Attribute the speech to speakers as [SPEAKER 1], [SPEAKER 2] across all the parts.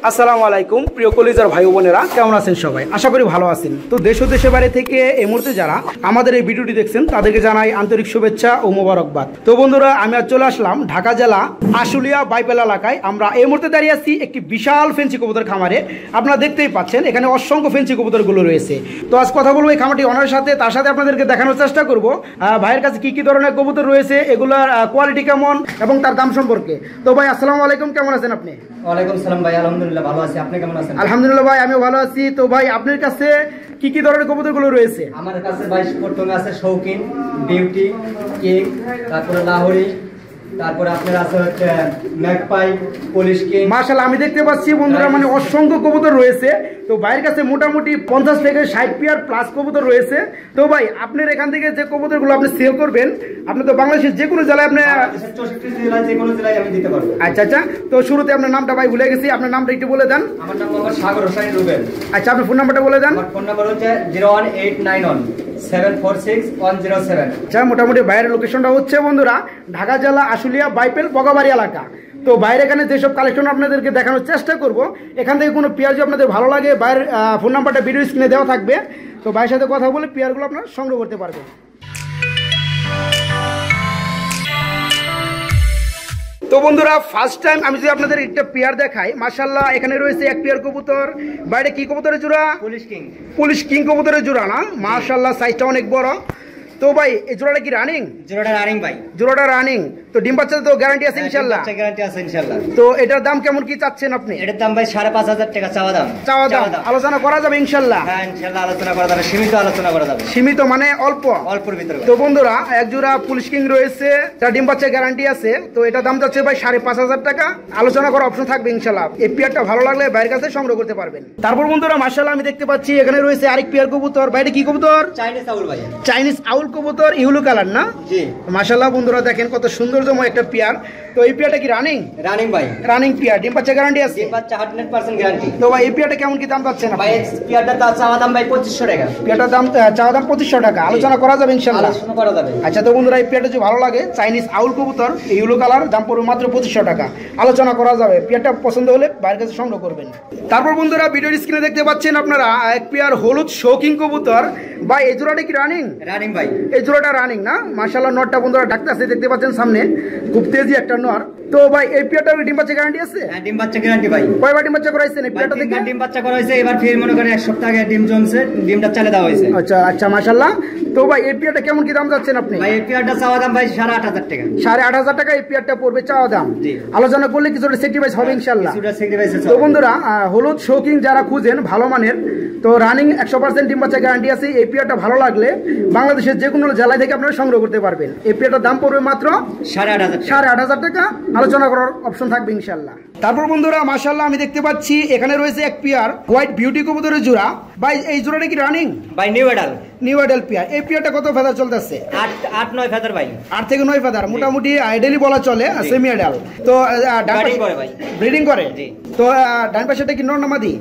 [SPEAKER 1] আসসালামু আলাইকুম প্রিয় কলিজার ভাই বোনেরা, কেমন আছেন সবাই? আশা করি ভালো আছেন। তো দেশ ও দেশের বাইরে থেকে এই মুহূর্তে যারা আমাদের এই ভিডিওটি দেখছেন তাদেরকে জানাই আন্তরিক শুভেচ্ছা ও মোবারকবাদ। তো বন্ধুরা, আমি আজ চলে আসলাম ঢাকা জেলা আশুলিয়া বাইপাল এলাকায়। আমরা এই মুহূর্তে দাঁড়িয়ে আছি একটি বিশাল ফেন্সি কবুতর খামারে। আপনারা দেখতেই পাচ্ছেন এখানে অসংখ্য ফেন্সি কবুতরগুলো রয়েছে। তো আজ কথা বলবো এই খামারটি ওনার সাথে, তার সাথে আপনাদেরকে দেখানোর চেষ্টা করব ভাইয়ের কাছে কি কি ধরনের কবুতর রয়েছে, এগুলোর কোয়ালিটি কেমন এবং তার দাম সম্পর্কে। তো ভাই আসসালামু আলাইকুম, কেমন আছেন আপনি?
[SPEAKER 2] ওয়ালাইকুম সালাম ভাই, আলহামদুলিল্লাহ ভালো আছি। আপনি কেমন আছেন?
[SPEAKER 1] আলহামদুলিল্লাহ ভাই, আমিও ভালো আছি। তো ভাই আপনার কাছে কি কি ধরনের কবুতরগুলো রয়েছে?
[SPEAKER 2] আমার কাছে ভাই প্রথমে আছে শৌখিন, বিউটি, কিং, তারপরে লাহোরি, তারপরে আপনার আছে হচ্ছে ম্যাকপাই, পুলিশ কিং।
[SPEAKER 1] মাশাআল্লাহ, আমি দেখতে পাচ্ছি বন্ধুরা মানে অসংখ্য কবুতর রয়েছে। তো ভাইয়ের কাছে মোটামুটি 50 থেকে 60 পেয়ার প্লাস কবুতর রয়েছে। তো ভাই আপনার এখান থেকে যে কবুতরগুলো আপনি সেল করবেন, আপনি তো বাংলাদেশের যে কোনো জেলায় আপনি
[SPEAKER 2] 64 জেলায় যে কোনো জেলায় আমি দিতে পারবো।
[SPEAKER 1] আচ্ছা আচ্ছা, তো শুরুতে আপনার নামটা ভাই ভুলে গেছি, আপনার নামটা একটু বলে দেন।
[SPEAKER 2] আমার নাম মোহাম্মদ সাগর হোসেন রুবেল।
[SPEAKER 1] আচ্ছা, আপনার ফোন নাম্বারটা বলে দেন।
[SPEAKER 2] আমার ফোন নাম্বার হচ্ছে 01891746107।
[SPEAKER 1] আচ্ছা, মোটামুটি ভাইয়ের লোকেশনটা হচ্ছে বন্ধুরা ঢাকা জেলা আশুলিয়া বাইপেল বগাবাড়ি এলাকা। তো বাইরে এখানে যেসব কালেকশন আপনাদেরকে দেখানোর চেষ্টা করব, এখান থেকে কোনো পেয়ার যদি আপনাদের ভালো লাগে, বাইরের ফোন নাম্বারটা ভিডিও স্ক্রিনে দেওয়া থাকবে। তো ভাইয়ের সাথে কথা বলে পেয়ারগুলো আপনারা সংগ্রহ করতে পারবেন। তো বন্ধুরা, ফার্স্ট টাইম আমি যদি আপনাদের একটা পেয়ার দেখাই, মাশাআল্লাহ এখানে রয়েছে এক পেয়ার কবুতর। বাইরে কি কবুতরের জোড়া?
[SPEAKER 2] Police king.
[SPEAKER 1] পুলিশ কিং কবুতরের জোড়া না? মাশাআল্লাহ, সাইজটা অনেক বড়। তো ভাই এই জোড়াটা কি রানিং?
[SPEAKER 2] জোড়াটা রানিং ভাই।
[SPEAKER 1] জোড়াটা রানিং। তো ডিম বাচ্চা তো গ্যারান্টি আছে ইনশাআল্লাহ?
[SPEAKER 2] গ্যারান্টি আছে ইনশাআল্লাহ।
[SPEAKER 1] তো এটার দাম কেমন কি চাচ্ছেন আপনি?
[SPEAKER 2] এটার দাম ভাই 5,500 টাকা চাওয়া দাম।
[SPEAKER 1] চাওয়া দাম আলোচনা করা যাবে ইনশাআল্লাহ?
[SPEAKER 2] হ্যাঁ ইনশাআল্লাহ আলোচনা করা যাবে, সীমিত আলোচনা করা যাবে।
[SPEAKER 1] সীমিত মানে অল্প
[SPEAKER 2] অল্পের ভিতরে।
[SPEAKER 1] তো বন্ধুরা, এক জোড়া পুলিশ কিং রয়েছে, তার ডিম বাচ্চা গ্যারান্টি আছে। তো এটা দাম যাচ্ছে ভাই 5,500 টাকা। আলোচনা করার অপশন থাকবে ইনশাআল্লাহ। এই পেয়ারটা ভালো লাগলে বাইরের কাছে সংগ্রহ করতে পারবেন। তারপর বন্ধুরা, মাশাআল্লাহ আমি দেখতে পাচ্ছি এখানে রয়েছে আরেক পেয়ার কবুতর। বাইরে কি কবুতর?
[SPEAKER 2] চাইনিজ আউল ভাই।
[SPEAKER 1] চাইনিজ আউল কবুতর, ইউলো কালার না?
[SPEAKER 2] জি।
[SPEAKER 1] মাশাআল্লাহ বন্ধুরা, দেখেন কত সৌন্দর্যময় একটা পেয়ার। তো এই পেয়ারটা কি রানিং?
[SPEAKER 2] রানিং ভাই।
[SPEAKER 1] রানিং পেয়ার, ডিম বাচ্চা গ্যারান্টি আছে?
[SPEAKER 2] ডিম বাচ্চা 100% গ্যারান্টি।
[SPEAKER 1] তো ভাই এই পেয়ারটা কেমন কি দাম পাচ্ছেন
[SPEAKER 2] ভাই? পেয়ারটার দাম চাওয়া দাম ভাই 2500 টাকা।
[SPEAKER 1] পেয়ারটার দাম চাওয়া দাম 2500 টাকা। আলোচনা করা যাবে ইনশাআল্লাহ?
[SPEAKER 2] আলোচনা করা যাবে।
[SPEAKER 1] আচ্ছা, তো বন্ধুরা এই পেয়ারটা যদি ভালো লাগে, চাইনিজ আউল কবুতর, ইউলো কালার, দাম পড়বে মাত্র 2500 টাকা। আলোচনা করা যাবে। পেয়ারটা পছন্দ হলে বাইরের কাছে সংগ্রহ করবেন। তারপর বন্ধুরা, ভিডিওর স্ক্রিনে দেখতে পাচ্ছেন আপনারা এক পেয়ার হলুদ শৌকিং কবুতর। ভাই এই জোড়াটা কি রানিং?
[SPEAKER 2] রানিং ভাই।
[SPEAKER 1] এই জোড়াটা রানিং না? মাশাআল্লাহ, নটটা বন্ধুরা ডাকতেছে, দেখতে পাচ্ছেন সামনে, খুব তেজি একটা নর। তো ভাই এই পেয়ারটার ডিম বাচ্চা গ্যারান্টি আছে?
[SPEAKER 2] হ্যাঁ ডিম বাচ্চা গ্যারান্টি ভাই।
[SPEAKER 1] কয়বার ডিম বাচ্চা করাইছেন এই পেয়ারটা থেকে?
[SPEAKER 2] ডিম বাচ্চা করা হয়েছে, এবার ফের মনে করেন এক সপ্তাহ আগে ডিম জমছে, ডিমটা চালে দেওয়া হয়েছে।
[SPEAKER 1] আচ্ছা আচ্ছা, মাশাআল্লাহ। তো ভাই এই পেয়ারটা কেমন কি দাম যাচ্ছেন আপনি?
[SPEAKER 2] ভাই এই পেয়ারটা চাওয়া দাম ভাই 8,500 টাকা।
[SPEAKER 1] 8,500 টাকা এই পেয়ারটা পড়বে চাওয়া দাম।
[SPEAKER 2] জি।
[SPEAKER 1] আলোচনা করলে কিছুটা সেক্রিফাইস হবে ইনশাআল্লাহ।
[SPEAKER 2] কিছুটা সেক্রিফাইস আছে।
[SPEAKER 1] তো বন্ধুরা, হলুদ শৌকিং যারা খুঁজেন ভালো মানের, তো রানিং 100% ডিম বাচ্চা গ্যারান্টি আছে। এই পেয়ারটা ভালো লাগলে বাংলাদেশের যে কোনো জেলায় থেকে আপনারা সংগ্রহ করতে পারবেন। এই পেয়ারটার দাম পড়বে মাত্র 8,500 টাকা। আলোচনা করার অপশন থাকবে ইনশাআল্লাহ। তারপর বন্ধুরা, মাশাআল্লাহ আমি দেখতে পাচ্ছি এখানে রয়েছে এক পেয়ার হোয়াইট বিউটি কবুতরের জোড়া। ভাই এই জোড়াটা কি রানিং?
[SPEAKER 2] ভাই নিউ এডাল।
[SPEAKER 1] নিউ এডাল পেয়ার। এই পেয়ারটা কত ফেদার চলতেছে?
[SPEAKER 2] 8-9 ফেদার ভাই।
[SPEAKER 1] 8 থেকে 9 ফেদার, মোটামুটি আইডালি বলা চলে, সেমি এডাল। তো
[SPEAKER 2] ব্রিডিং করে ভাই।
[SPEAKER 1] ব্রিডিং করে?
[SPEAKER 2] জি।
[SPEAKER 1] তো ডান পাশেটা কি নর না মাদি?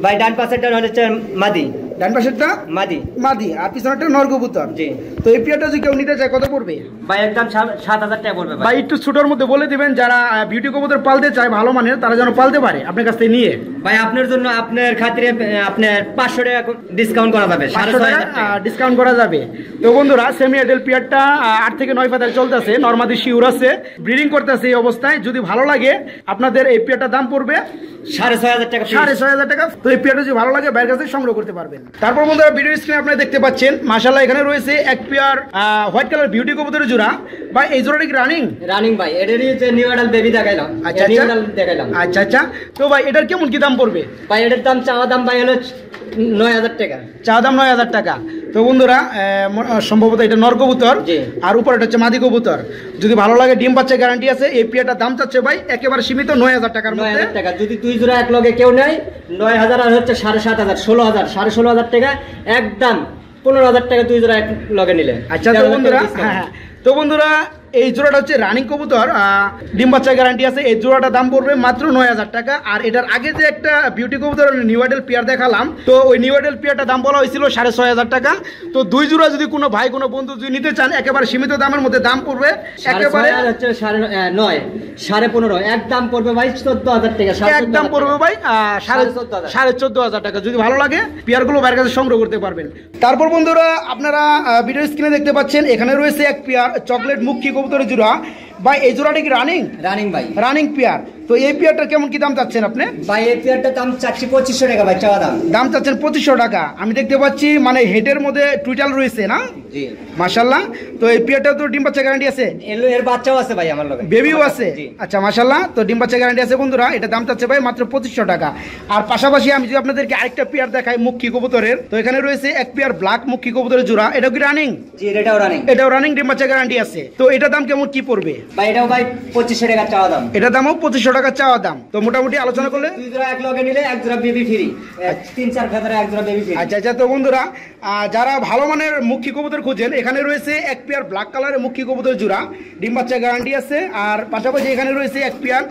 [SPEAKER 2] ভাই ডান পাশেরটা হচ্ছে মাদি।
[SPEAKER 1] ডান পাশেরটা
[SPEAKER 2] মাদি।
[SPEAKER 1] মাদি, আর পিছনেরটা নর কবুতর।
[SPEAKER 2] জি।
[SPEAKER 1] তো এই পেয়ারটা যদি কেউ নিতে চায় কত পড়বে?
[SPEAKER 2] ভাই একদম 7,000 টাকা পড়বে
[SPEAKER 1] ভাই একটু ছোটর মধ্যে বলে দিবেন, যারা বিউটি কবুতর পালতে চায় ভালো মানের, তারা যেন পালতে পারে আপনার কাছ থেকে নিয়ে।
[SPEAKER 2] ভাই আপনার জন্য, আপনার খাতিরে আপনার 500 টাকা ডিসকাউন্ট করা যাবে।
[SPEAKER 1] 500 টাকা ডিসকাউন্ট করা যাবে। তো বন্ধুরা, সেমি এডেল পেয়ারটা 8 থেকে 9 ফেদার চলতেছে, নরমাদি শিউর আছে, ব্রিডিং করতেছে। এই অবস্থায় যদি ভালো লাগে আপনাদের এই পেয়ারটার দাম পড়বে
[SPEAKER 2] 6,500 টাকা।
[SPEAKER 1] 6,500 টাকা। তো এই পেয়ারটা যদি ভালো লাগে বাইরের কাছে সংগ্রহ করতে পারবেন। তারপর বন্ধুরা, ভিডিও স্ক্রিনে আপনারা দেখতে পাচ্ছেন মাশাআল্লাহ এখানে রয়েছে এক পেয়ার হোয়াইট কালার বিউটি কবুতরের জোড়া। ভাই এই জোড়াটা কি রানিং?
[SPEAKER 2] রানিং ভাই। এটারই যে নিউ এডাল বেবি দেখাইলাম।
[SPEAKER 1] আচ্ছা
[SPEAKER 2] নিউ এডাল দেখাইলাম।
[SPEAKER 1] আচ্ছা আচ্ছা। তো ভাই এটার কেমন কি দাম পড়বে?
[SPEAKER 2] ভাই এটার দাম চাওয়া দাম ভাই হলো 9,000 টাকা।
[SPEAKER 1] চাওয়া দাম 9,000 টাকা। তো বন্ধুরা, সম্ভবত এটা নর কবুতর, আর উপরে এটা হচ্ছে মাদি কবুতর। যদি ভালো লাগে ডিম বাচ্চা গ্যারান্টি আছে। এই পেয়ারটার দাম চাচ্ছে ভাই একেবারে সীমিত 9,000 টাকার মধ্যে।
[SPEAKER 2] 9,000 টাকা। যদি দুই জোড়া এক লগে কেউ নেয় 9,000 আর হচ্ছে 7,500, 16,000, 16,500 টাকা একদম। 15,000 টাকা দুই জোড়া এক লগে নিলে।
[SPEAKER 1] আচ্ছা। তো বন্ধুরা, হ্যাঁ, তো বন্ধুরা এই জোড়াটা হচ্ছে রানিং কবুতর, ডিম বাচ্চা গ্যারান্টি আছে। এই জোড়াটার দাম পড়বে মাত্র 9,000 টাকা। আর এটার আগে যে একটা বিউটি কবুতর নিউ আইডেল পেয়ার দেখালাম, তো ওই নিউ আইডেল পেয়ারটা দাম বলা হয়েছিল 6,500 টাকা। তো 2 জোড়া যদি কোনো ভাই কোনো বন্ধু যদি নিতে চান, একেবারে সীমিত দামের মধ্যে দাম পড়বে একেবারে
[SPEAKER 2] হচ্ছে 9.5 15.5 একদম পড়বে ভাই 14,000 টাকা।
[SPEAKER 1] একদম পড়বে ভাই 14,500 টাকা। যদি ভালো লাগে পেয়ারগুলো বাইরের কাছে সংগ্রহ করতে পারবেন। তারপর বন্ধুরা আপনারা ভিডিও স্ক্রিনে দেখতে পাচ্ছেন এখানে রয়েছে এক পেয়ার চকলেট মুখী কবুতরের জোড়া। ভাই এই জোড়াটা কি রানিং?
[SPEAKER 2] রানিং ভাই,
[SPEAKER 1] রানিং পেয়ার। তো এই পেয়ারটা কেমন কি দাম চাচ্ছেন আপনি?
[SPEAKER 2] ভাই এই পেয়ারটার দাম চাচ্ছি 2500 টাকা ভাই, চাওয়া দাম।
[SPEAKER 1] দাম চাচ্ছেন 2500 টাকা। আমি দেখতে পাচ্ছি মানে হেডের মধ্যে টুইটাল রয়েছে না?
[SPEAKER 2] জি
[SPEAKER 1] মাশাআল্লাহ। তো এই পেয়ারটা তো ডিম বাচ্চা গ্যারান্টি আছে?
[SPEAKER 2] এর বাচ্চাও আছে ভাই আমার লগে,
[SPEAKER 1] বেবিও আছে। আচ্ছা মাশাআল্লাহ। তো ডিম বাচ্চা গ্যারান্টি আছে বন্ধুরা। এটা দাম চাচ্ছে ভাই মাত্র 2500 টাকা। আর পাশাপাশি আমি যদি আপনাদেরকে আরেকটা পেয়ার দেখাই মুখী কবুতরের, তো এখানে রয়েছে এক পেয়ার ব্ল্যাক মুখী কবুতরের জোড়া। এটা কি রানিং?
[SPEAKER 2] জি এটাও রানিং।
[SPEAKER 1] এটাও রানিং, ডিম বাচ্চা গ্যারান্টি আছে। তো এটার দাম কেমন কি পড়বে?
[SPEAKER 2] ভাই এটাও ভাই 2500 টাকা চাওয়া দাম।
[SPEAKER 1] এটার দামও 2500 টাকা চাওয়া দাম। তো মোটামুটি আলোচনা করলে
[SPEAKER 2] 2 জোড়া এক লগে নিলে 1 জোড়া বেবি ফ্রি, 3-4 ফেদারে 1 জোড়া বেবি ফ্রি।
[SPEAKER 1] আচ্ছা আচ্ছা। তো বন্ধুরা যারা ভালো মানের মুখী কবুতর খুঁজেন, এখানে রয়েছে এক পেয়ার ব্ল্যাক কালারের মুখী কবুতর জোড়া, ডিম বাচ্চা গ্যারান্টি আছে। আর পাশাপাশি এখানে রয়েছে এক পেয়ার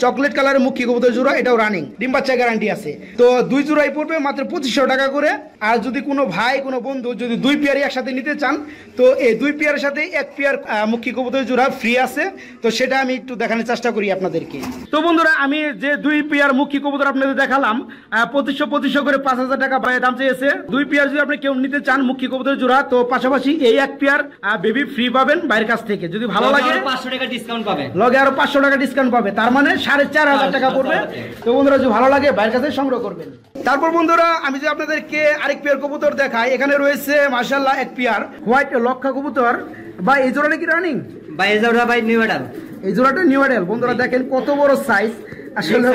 [SPEAKER 1] চকলেট কালারের মুখী কবুতর জোড়া, এটাও রানিং, ডিম বাচ্চা গ্যারান্টি আছে। তো 2 জোড়াই পড়বে মাত্র 2500 টাকা করে। আর যদি কোনো ভাই কোনো বন্ধু যদি 2 পেয়ারই একসাথে নিতে চান, তো এই 2 পেয়ারের সাথে এক পেয়ার মুখী কবুতর জোড়া ফ্রি আছে। তো সেটা আমি একটু দেখানোর চেষ্টা করি আপনাদেরকে। তো বন্ধুরা আমি যে 2 পেয়ার মুখী কবুতর আপনাদের দেখালাম 2500 করে 5000 টাকা দাম চেয়েছে। 2 পেয়ার যদি আপনি কেউ নিতে চান মুখী কবুতর জোড়া, তো পাশাপাশি এই এক পেয়ার বেবি ফ্রি পাবেন বাইরের কাছ থেকে। যদি ভালো লাগে
[SPEAKER 2] 500 টাকা ডিসকাউন্ট পাবে,
[SPEAKER 1] লগে আরো 500 টাকা ডিসকাউন্ট পাবে, তার মানে 4500 টাকা পড়বে। তো বন্ধুরা যদি ভালো লাগে বাইরের কাছে সংগ্রহ করবেন। তারপর বন্ধুরা আমি যদি আপনাদেরকে আরেক পেয়ার কবুতর দেখাই, এখানে রয়েছে মাশাআল্লাহ এক পেয়ার হোয়াইট লক্ষা কবুতর। বা এই জোড়াটা কি রানিং?
[SPEAKER 2] ভাই এই জোড়া ভাই নিউ অ্যাডাল।
[SPEAKER 1] এই জোড়াটা নিউ অ্যাডাল। বন্ধুরা দেখেন কত বড় সাইজ, আসলে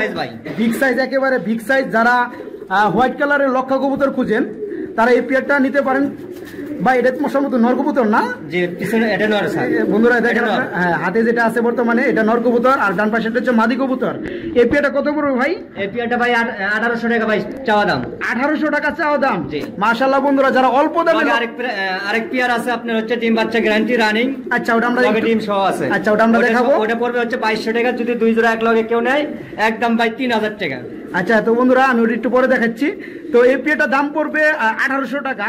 [SPEAKER 1] বিগ সাইজ, একেবারে বিগ সাইজ। যারা হোয়াইট কালারের লক্ষা কবুতর খুঁজেন তারা এই পেয়ারটা নিতে পারেন। ভাই এটা তোমার সম্ভবত নর কবুতর না?
[SPEAKER 2] যে পিছনে এটা নর স্যার।
[SPEAKER 1] বন্ধুরা দেখেন হ্যাঁ, হাতে যেটা আছে বর্তমানে এটা নর কবুতর, আর ডান পাশে হচ্ছে মাদি কবুতর। এই পেয়ারটা কত পড়বে ভাই?
[SPEAKER 2] এই পেয়ারটা ভাই 1800 টাকা ভাই চাওয়া দাম।
[SPEAKER 1] 1800 টাকা চাওয়া দাম।
[SPEAKER 2] জি
[SPEAKER 1] মাশাআল্লাহ বন্ধুরা যারা অল্প দামে
[SPEAKER 2] আরেক পেয়ার আছে আপনার হচ্ছে ডিম বাচ্চা গ্যারান্টি রানিং।
[SPEAKER 1] আচ্ছা ওটা আমরা
[SPEAKER 2] ডিম সহ আছে।
[SPEAKER 1] আচ্ছা ওটা আমরা দেখাবো।
[SPEAKER 2] ওটা পড়বে হচ্ছে 2200 টাকা। যদি 2 জোড়া এক লগে কেউ নেয় একদম ভাই 3000 টাকা।
[SPEAKER 1] আচ্ছা তো বন্ধুরা আমি ওটা একটু পরে দেখাচ্ছি। তো এই পেয়ারটার দাম পড়বে 1800 টাকা।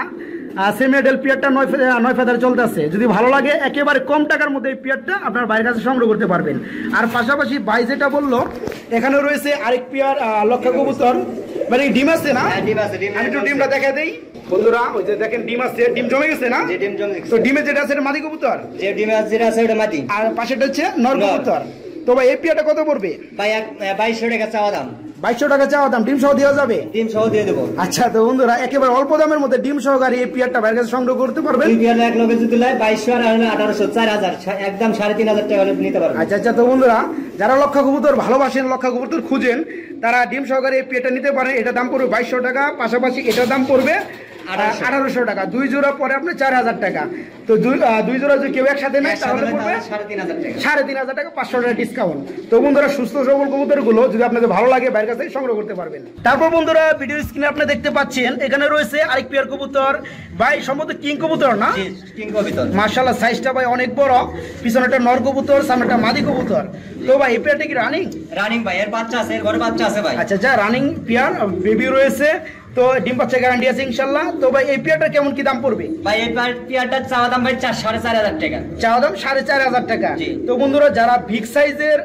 [SPEAKER 1] সেমিডেল পিয়ারটা 9 ফেদার চলতেছে। যদি ভালো লাগে একেবারে কম টাকার মধ্যে এই পিয়ারটা আপনার বাইরের কাছে সংগ্রহ করতে পারবেন। আর পাশাপাশি ভাই যেটা বললো এখানে রয়েছে আরেক পিয়ার লক্ষা কবুতর, মানে ডিম আছে না?
[SPEAKER 2] ডিম আছে।
[SPEAKER 1] আমি একটু ডিমটা দেখা দেই বন্ধুরা। ওই যে দেখেন ডিম আছে, ডিম জমে গেছে না?
[SPEAKER 2] যে ডিম জমে গেছে।
[SPEAKER 1] তো ডিমে যেটা আছে এটা মাদি কবুতর,
[SPEAKER 2] যে ডিমে যেটা আছে ওটা মাদি, আর
[SPEAKER 1] পাশেটা হচ্ছে নর কবুতর। তো ভাই এই পিয়ারটা কত পড়বে?
[SPEAKER 2] ভাই 2200 টাকা চাওয়া দাম।
[SPEAKER 1] 2200 টাকা চাওয়া দাম, ডিম সহ দেওয়া যাবে?
[SPEAKER 2] ডিম সহ দিয়ে দেবো।
[SPEAKER 1] আচ্ছা তো বন্ধুরা একেবারে অল্প দামের মধ্যে ডিম সহকারী এই পিয়ারটা বাইরের কাছে সংগ্রহ করতে পারবেন।
[SPEAKER 2] এই পিয়ার এক লগে যদি লাই 2200 আর 1800 4000 একদম 3500 টাকা নিতে পারবেন।
[SPEAKER 1] আচ্ছা আচ্ছা। তো বন্ধুরা যারা লক্ষা কবুতর ভালোবাসেন, লক্ষা কবুতর খুঁজেন, তারা ডিম সহকারে এই পিয়ারটা নিতে পারেন। এটা দাম পড়বে 2200 টাকা। পাশাপাশি এটার দাম পড়বে 1800 টাকা। 2 জোড়া পরে আপনার 4000 টাকা। তো 2 জোড়া যদি কেউ একসাথে নেয় তাহলে পড়বে 3500 টাকা, 500 টাকা ডিসকাউন্ট। তো বন্ধুরা সুস্থ সবল কবুতরগুলো যদি আপনাদের ভালো লাগে বাইরের কাছে সংগ্রহ করতে পারবেন। তারপর বন্ধুরা ভিডিও স্ক্রিনে আপনি দেখতে পাচ্ছেন এখানে রয়েছে আরেক পেয়ার কবুতর। ভাই সম্ভবত কিং কবুতর না?
[SPEAKER 2] কিং কবুতর।
[SPEAKER 1] মাশাআল্লাহ সাইজটা ভাই অনেক বড়। পিছনেটা নর কবুতর, সামনেটা মাদি কবুতর। তো ভাই এই পেয়ারটা কি রানিং?
[SPEAKER 2] রানিং ভাই, এর বাচ্চা আছে, এর ঘরে বাচ্চা আছে ভাই।
[SPEAKER 1] আচ্ছা আচ্ছা, রানিং পেয়ার, বেবি রয়েছে। তো ডিম বাচ্চা গ্যারান্টি আছে ইনশাআল্লাহ। তো ভাই এই পেয়ারটা কেমন কি দাম পড়বে?
[SPEAKER 2] ভাই এই পেয়ারটা চাওয়া দাম ভাই 4500 টাকা।
[SPEAKER 1] চাওয়া দাম 4500 টাকা। তো বন্ধুরা যারা বিগ সাইজের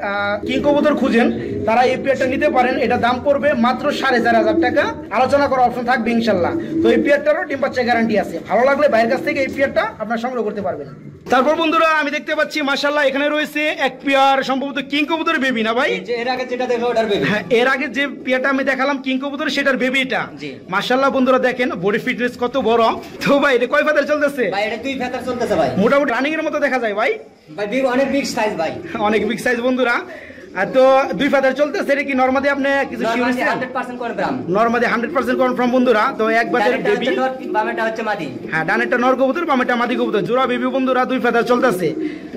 [SPEAKER 1] কিং কবুতর খুঁজেন তারা এই পেয়ারটা নিতে পারেন। এটা দাম পড়বে মাত্র 4500 টাকা। আলোচনা করার অপশন থাকবে ইনশাআল্লাহ। তো এই পেয়ারটারও ডিম বাচ্চা গ্যারান্টি আছে। ভালো লাগলে বাইরের কাছ থেকে এই পেয়ারটা আপনারা সংগ্রহ করতে পারবেন। তারপর বন্ধুরা আমি দেখতে পাচ্ছি মাশাআল্লাহ এখানে রয়েছে এক পেয়ার সম্ভবত কিং কবুতরের বেবি না ভাই?
[SPEAKER 2] এর আগে যেটা দেখলো ওটার বেবি।
[SPEAKER 1] হ্যাঁ, এর আগে যে পেয়ারটা আমি দেখালাম কিং কবুতর সেটার বেবি এটা। মাশাআল্লাহ বন্ধুরা দেখেন বডি ফিটনেস কত বড়। তো ভাই এটা কয় ফেদার চলতেছে?
[SPEAKER 2] ভাই এটা 2 ফেদার চলতেছে ভাই।
[SPEAKER 1] মোটামুটি রানিং এর মতো দেখা যায় ভাই।
[SPEAKER 2] ভাই অনেক বিগ সাইজ ভাই,
[SPEAKER 1] অনেক বিগ সাইজ বন্ধুরা। তো 2 ফেদার চলতেছে। এটা কি নরমাদি আপনি কিছু শিওর?
[SPEAKER 2] 100% কনফার্ম।
[SPEAKER 1] নরমাদি 100% কনফার্ম বন্ধুরা। তো এক বাজারের বেবি,
[SPEAKER 2] বামেটা হচ্ছে মাদি।
[SPEAKER 1] হ্যাঁ ডানেরটা নর কবুতর, বামেরটা মাদি কবুতর, জোড়া বেবি বন্ধুরা। 2 ফেদার চলতেছে।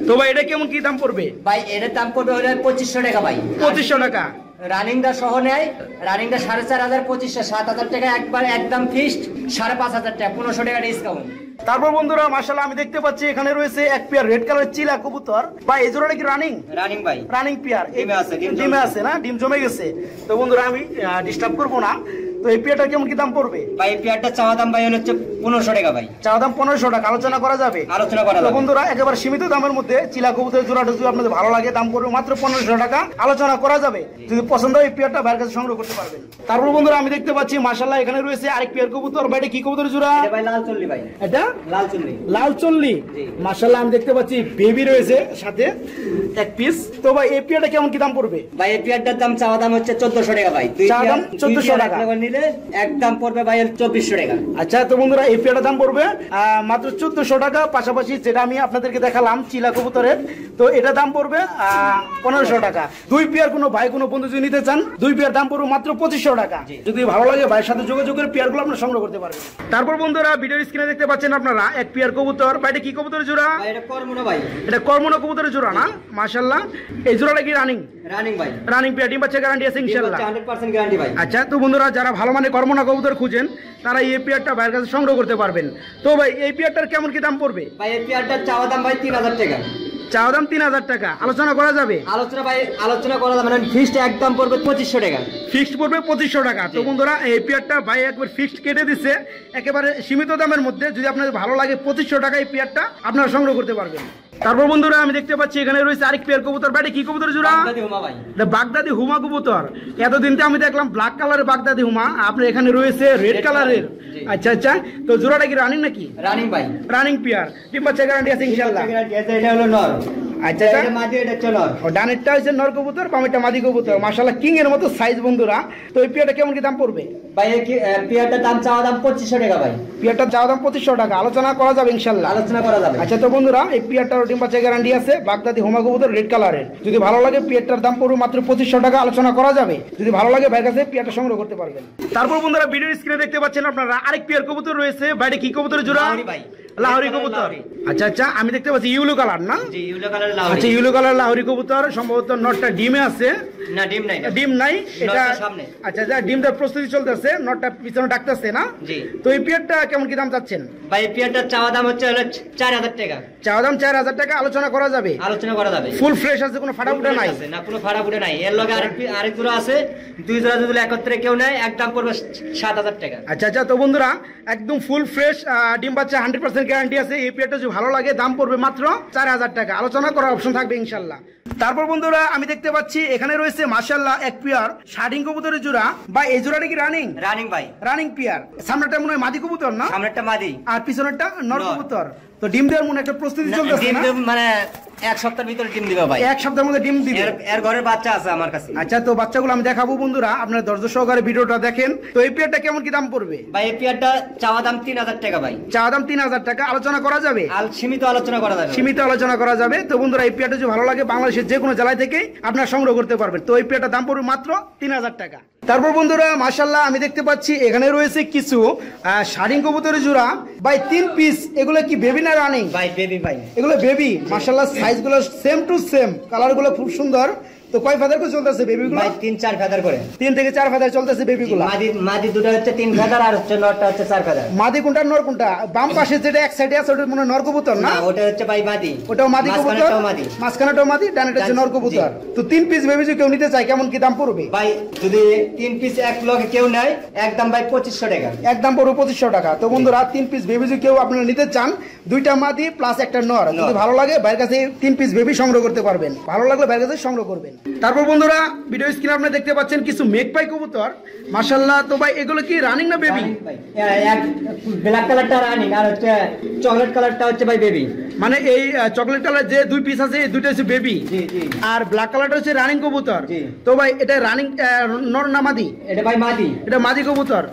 [SPEAKER 1] তো ভাই এটা কেমন কি দাম পড়বে?
[SPEAKER 2] ভাই এর দাম পড়বে 2500 টাকা ভাই।
[SPEAKER 1] 2500 টাকা।
[SPEAKER 2] রানিংটা সহ নেয়, রানিংটা 4,500 2500 7,000 টাকা একবার একদম ফিক্সড, 5,500 টাকা 1500 টাকা ডিসকাউন্ট।
[SPEAKER 1] তারপর বন্ধুরা মাশাআল্লাহ আমি দেখতে পাচ্ছি এখানে রয়েছে এক পেয়ার রেড কালারের চিলা কবুতর। ভাই এই জোড়াটা কি রানিং?
[SPEAKER 2] রানিং ভাই,
[SPEAKER 1] রানিং পেয়ার,
[SPEAKER 2] ডিমে আছে,
[SPEAKER 1] ডিমে আছে না, ডিম জমে গেছে। তো বন্ধুরা আমি ডিস্টার্ব করবো না। তো এই পেয়ারটা কেমন কি দাম পড়বে?
[SPEAKER 2] ভাই এই পেয়ারটা চাওয়া দাম ভাই হচ্ছে 1500 টাকা ভাই।
[SPEAKER 1] চাওয়া দাম 1500 টাকা, আলোচনা করা যাবে?
[SPEAKER 2] আলোচনা করা
[SPEAKER 1] তো
[SPEAKER 2] যাবে।
[SPEAKER 1] বন্ধুরা একেবারে সীমিত দামের মধ্যে চিলা কবুতরের জোড়াটা যদি আপনাদের ভালো লাগে দাম পড়বে মাত্র 1500 টাকা, আলোচনা করা যাবে। যদি পছন্দ হয় এই পেয়ারটা ভাইয়ের কাছে সংগ্রহ করতে পারবেন। তারপর বন্ধুরা আমি দেখতে পাচ্ছি মাশাআল্লাহ এখানে রয়েছে আরেক পেয়ার কবুতর। ভাই এটা কি কবুতরের জোড়া?
[SPEAKER 2] এটা ভাই লাল চল্লি ভাই।
[SPEAKER 1] এটা
[SPEAKER 2] লাল চল্লি।
[SPEAKER 1] লাল চল্লি,
[SPEAKER 2] জি।
[SPEAKER 1] মাশাআল্লাহ আমি দেখতে পাচ্ছি বেবি রয়েছে সাথে এক পিস। তো ভাই এই পেয়ারটা কেমন কি দাম পড়বে?
[SPEAKER 2] ভাই এই পেয়ারটার দাম চাওয়া দাম হচ্ছে 1400 টাকা ভাই।
[SPEAKER 1] চাওয়া দাম 1400 টাকা
[SPEAKER 2] নিলে একদম পড়বে ভাই 2400 টাকা।
[SPEAKER 1] আচ্ছা তো বন্ধুরা এই পেয়ারটার দাম পড়বে মাত্র 1400 টাকা। পাশাপাশি যেটা আমি আপনাদেরকে দেখালাম চিলা কবুতরের, তো এটা দাম পড়বে 1500 টাকা। দুই পেয়ার কোনো ভাই কোনো বন্ধু যদি নিতে চান দুই পেয়ার দাম পড়বে মাত্র 2500 টাকা। যদি ভালো লাগে ভাইয়ের সাথে যোগাযোগ করে পেয়ারগুলো আপনারা সংগ্রহ করতে পারবেন। তারপর বন্ধুরা ভিডিওর স্ক্রিনে দেখতে পাচ্ছেন আপনারা এক পেয়ার কবুতর। ভাই এটা কি কবুতরের জোড়া?
[SPEAKER 2] ভাই এটা কর্মনা ভাই।
[SPEAKER 1] এটা কর্মনা কবুতরের জোড়া না? মাশাআল্লাহ এই জোড়াটা কি রানিং?
[SPEAKER 2] রানিং ভাই।
[SPEAKER 1] রানিং পেয়ার, ডিম বাচ্চা গ্যারান্টি আছে ইনশাআল্লাহ?
[SPEAKER 2] 100% গ্যারান্টি ভাই।
[SPEAKER 1] আচ্ছা তো বন্ধুরা যারা ভালো মানে কর্মনা কবুতর খুঁজেন তারা এই পেয়ারটা ভাইয়ের কাছে সংগ্রহ করতে পারবেন। তো ভাই এই পেয়ারটার কেমন কি দাম পড়বে?
[SPEAKER 2] ভাই এই পেয়ারটার চাওয়া দাম ভাই 3000 টাকা।
[SPEAKER 1] চাওয়া দাম 3000 টাকা, আলোচনা করা যাবে?
[SPEAKER 2] আলোচনা ভাই আলোচনা করা যাবে, মানে ফিক্সড একদম পড়বে 2500 টাকা।
[SPEAKER 1] ফিক্সড পড়বে 2500 টাকা। তো বন্ধুরা এই পেয়ারটা ভাই একবার ফিক্সড কেটে দিচ্ছে একেবারে সীমিত দামের মধ্যে। যদি আপনাদের ভালো লাগে 2500 টাকা এই পেয়ারটা আপনারা সংগ্রহ করতে পারবেন। তারপর বন্ধুরা আমি দেখতে পাচ্ছি এখানে রয়েছে আরেক পেয়ার কবুতর। ভাই কি কবুতর জোড়া?
[SPEAKER 2] বাগদাদি হুমা ভাই।
[SPEAKER 1] এটা বাগদাদি হুমা কবুতর। এতদিন তো আমি দেখলাম ব্ল্যাক কালারের বাগদাদি হুমা, আপনার এখানে রয়েছে রেড কালারের। আচ্ছা আচ্ছা তো জোড়াটা কি রানিং নাকি?
[SPEAKER 2] রানিং ভাই।
[SPEAKER 1] রানিং পেয়ার, ডিম বাচ্চা গ্যারান্টি আছে ইনশাআল্লাহ?
[SPEAKER 2] গ্যারান্টি আছে। এটা হলো নর।
[SPEAKER 1] আচ্ছা
[SPEAKER 2] এটা মাদি, এটা হচ্ছে নর।
[SPEAKER 1] ও ডানেরটা হচ্ছে নর কবুতর, বামেরটা মাদি কবুতর। মাশাআল্লাহ কিং এর মতো সাইজ বন্ধুরা। তো এই পেয়ারটা কেমন কি দাম পড়বে?
[SPEAKER 2] ভাই এই পেয়ারটার দাম চাওয়া দাম 2500 টাকা ভাই।
[SPEAKER 1] পেয়ারটার চাওয়া দাম 2500 টাকা, আলোচনা করা যাবে ইনশাআল্লাহ?
[SPEAKER 2] আলোচনা করা যাবে।
[SPEAKER 1] আচ্ছা তো বন্ধুরা এই পেয়ারটার ডিম বাচ্চা গ্যারান্টি আছে, বাগদাদি হোমা কবুতর রেড কালারের। যদি ভালো লাগে পেয়ারটার দাম পড়বে মাত্র 2500 টাকা, আলোচনা করা যাবে। যদি ভালো লাগে ভাইয়ের কাছে পেয়ারটা সংগ্রহ করতে পারবেন। তারপর বন্ধুরা ভিডিওর স্ক্রিনে দেখতে পাচ্ছেন আপনারা আরেক পেয়ার কবুতর রয়েছে। ভাইটা কি কবুতরের জোড়া?
[SPEAKER 2] লাহোরি ভাই।
[SPEAKER 1] লাহোরি কবুতর। আচ্ছা আচ্ছা আমি দেখতে পাচ্ছি ইউলো কালার না?
[SPEAKER 2] জি ইউলো কালার লাহোরি।
[SPEAKER 1] আচ্ছা ইউলো কালার লাহোরি কবুতর, সম্ভবত নটটা ডিমে আছে।
[SPEAKER 2] না ডিম নাই।
[SPEAKER 1] ডিম নাই এটা
[SPEAKER 2] সামনে।
[SPEAKER 1] আচ্ছা আচ্ছা ডিমটা প্রস্তুতি চলতেছে, নটটা পিছনে ডাকতেছে না?
[SPEAKER 2] জি।
[SPEAKER 1] তো এই পেয়ারটা কেমন কি দাম চাচ্ছেন?
[SPEAKER 2] ভাই এই পেয়ারটার চাওয়া দাম হচ্ছে 4000 টাকা।
[SPEAKER 1] চাওয়া দাম 4000 টাকা, আলোচনা করা যাবে?
[SPEAKER 2] আলোচনা করা যাবে।
[SPEAKER 1] ফুল ফ্রেশ আছে, কোনো ফাটাফুটা নাই?
[SPEAKER 2] না কোনো ফাটাফুটা নাই। এর লগে আরেক জোড়া আছে, দুই জোড়া যদি একত্রে কেউ নেয় একদম পড়বে 7000 টাকা।
[SPEAKER 1] আচ্ছা আচ্ছা তো বন্ধুরা একদম ফুল ফ্রেশ ডিম বাচ্চা 100% গ্যারান্টি আছে। এই পেয়ারটা যদি ভালো লাগে দাম পড়বে মাত্র 4000 টাকা, আলোচনা করার অপশন থাকবে ইনশাআল্লাহ। তারপর বন্ধুরা আমি দেখতে পাচ্ছি এখানে রয়েছে মাশাআল্লাহ এক পেয়ার শার্টিং কবুতরের জোড়া। বা এই জোড়াটা কি রানিং?
[SPEAKER 2] রানিং ভাই।
[SPEAKER 1] Running pair. সামনেটা মনে হয় মাদি কবুতর না?
[SPEAKER 2] সামনেরটা মাদি
[SPEAKER 1] আর পিছনেরটা নর কবুতর। তো ডিম দেওয়ার মনে একটা প্রস্তুতি চলতেছে
[SPEAKER 2] ডিম
[SPEAKER 1] না?
[SPEAKER 2] মানে এক সপ্তাহের ভিতরে ডিম দিবে ভাই।
[SPEAKER 1] এক সপ্তাহের মধ্যে ডিম দিবে?
[SPEAKER 2] এর ঘরের বাচ্চা আছে আমার কাছে।
[SPEAKER 1] আচ্ছা তো বাচ্চাগুলো আমি দেখাবো বন্ধুরা, আপনারা ধৈর্য সহকারে ভিডিওটা দেখেন। তো এই পেয়ারটা কেমন কি দাম পড়বে?
[SPEAKER 2] ভাই এই পেয়ারটা চাওয়া দাম 3000 টাকা ভাই।
[SPEAKER 1] চাওয়া দাম 3000 টাকা, আলোচনা করা যাবে?
[SPEAKER 2] সীমিত আলোচনা করা যাবে।
[SPEAKER 1] সীমিত আলোচনা করা যাবে। তো বন্ধুরা এই পেয়ারটা যদি ভালো লাগে বাংলাদেশের যে কোনো জেলায় থেকে আপনারা সংগ্রহ করতে পারবেন। তো এই পেয়ারটার দাম পড়বে মাত্র 3000 টাকা। তারপর বন্ধুরা মাশাআল্লাহ আমি দেখতে পাচ্ছি এখানে রয়েছে কিছু শাড়িং কবুতরের জোড়া। ভাই 3 পিস, এগুলো কি বেবি না রানিং?
[SPEAKER 2] ভাই বেবি ভাই।
[SPEAKER 1] এগুলো বেবি। মাশাআল্লাহ সাইজগুলো সেম টু সেম, কালারগুলো খুব সুন্দর। তো কয় ফেদার করে চলতেছে বেবিগুলো?
[SPEAKER 2] ভাই 3-4 ফেদার করে।
[SPEAKER 1] 3 থেকে 4 ফেদার চলতেছে বেবিগুলো।
[SPEAKER 2] মাদি দুটো হচ্ছে 3 ফেদার আর হচ্ছে নরটা হচ্ছে 4 ফেদার।
[SPEAKER 1] মাদি কোনটা নর কোনটা? বাম পাশে যেটা এক সাইডে আছে ওটা মনে হয় নর কবুতর না?
[SPEAKER 2] না ওটা হচ্ছে ভাই মাদি।
[SPEAKER 1] ওটাও মাদি কবুতর, মাঝখানেটাও মাদি, ডানেটা হচ্ছে নর কবুতর। তো 3 পিস বেবি যদি কেউ নিতে চায় কেমন কি দাম পড়বে?
[SPEAKER 2] ভাই যদি 3 পিস এক লগে কেউ নেয় একদম ভাই 2500 টাকা।
[SPEAKER 1] একদম পড়বে 2500 টাকা। তো বন্ধুরা 3 পিস বেবি যদি কেউ আপনারা নিতে চান, দুইটা মাদি প্লাস একটা নর, যদি ভালো লাগে ভাইয়ের কাছে 3 পিস বেবি সংগ্রহ করতে পারবেন। ভালো লাগলে ভাইয়ের কাছে সংগ্রহ করবেন। তারপর বন্ধুরা ভিডিও স্ক্রিনে আপনারা দেখতে পাচ্ছেন কিছু মেঘপাই কবুতর। মাশাআল্লাহ তো ভাই এগুলো কি রানিং না বেবি?
[SPEAKER 2] এক ব্ল্যাক কালারটা রানিং আর হচ্ছে চকলেট কালারটা হচ্ছে ভাই বেবি।
[SPEAKER 1] মানে এই চকলেট কালার যে 2 পিস আছে এই দুটো হচ্ছে বেবি, আর ব্ল্যাক কালারটা হচ্ছে রানিং কবুতর। তো ভাই এটা রানিং নর না মাদি?
[SPEAKER 2] এটা ভাই মাদি। এটা
[SPEAKER 1] মাদি কবুতর।